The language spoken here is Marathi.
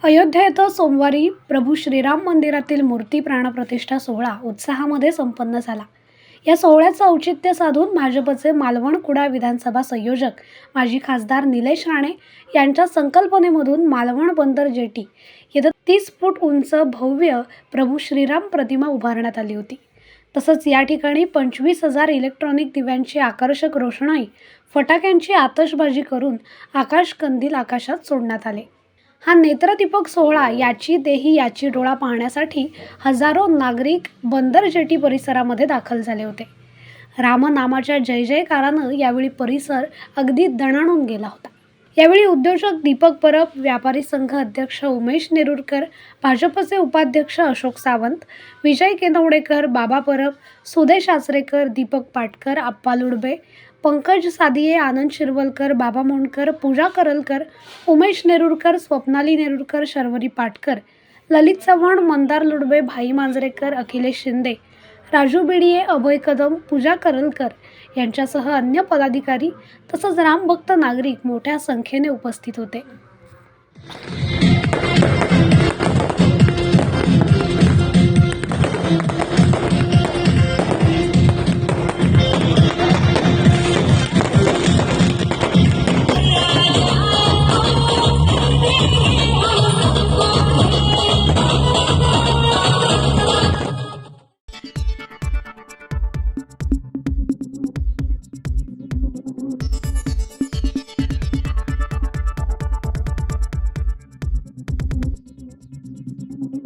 अयोध्या येथे सोमवारी प्रभू श्रीराम मंदिरातील मूर्ती प्राणप्रतिष्ठा सोहळा उत्साहामध्ये संपन्न झाला। या सोहळ्याचं औचित्य साधून भाजपचे मालवण कुडाळ विधानसभा संयोजक माजी खासदार निलेश राणे यांच्या संकल्पनेमधून मालवण बंदर जेटी येथे 30 फूट उंच भव्य प्रभू श्रीराम प्रतिमा उभारण्यात आली होती। तसंच या ठिकाणी 25,000 इलेक्ट्रॉनिक दिव्यांची आकर्षक रोषणाई, फटाक्यांची आतषबाजी करून आकाश कंदील आकाशात सोडण्यात आले। हा नेत्रदीपक सोहळा याची देही याची डोळा पाहण्यासाठी हजारो नागरिक बंदर जेटी परिसरामध्ये दाखल झाले होते। रामनामाच्या जय जयकारानं यावेळी परिसर अगदी दणाणून गेला होता। यावेळी उद्योजक दीपक परब, व्यापारी संघ अध्यक्ष उमेश नेरुरकर, भाजपचे उपाध्यक्ष अशोक सावंत, विजय केनवडेकर, बाबा परब, सुदेश आचरेकर, दीपक पाटकर, आप्पा लुडबे, पंकज सादिये, आनंद शिरवलकर, बाबा मोंडकर, पूजा करलकर, उमेश नेरुरकर, स्वप्नाली नेरुरकर, शर्वरी पाटकर, ललित चव्हाण, मंदार लुडबे, भाई मांजरेकर, अखिलेश शिंदे, राजू बिडिये, अभय कदम, पूजा करलकर यांच्यासह अन्य पदाधिकारी तसंच रामभक्त नागरिक मोठ्या संख्येने उपस्थित होते।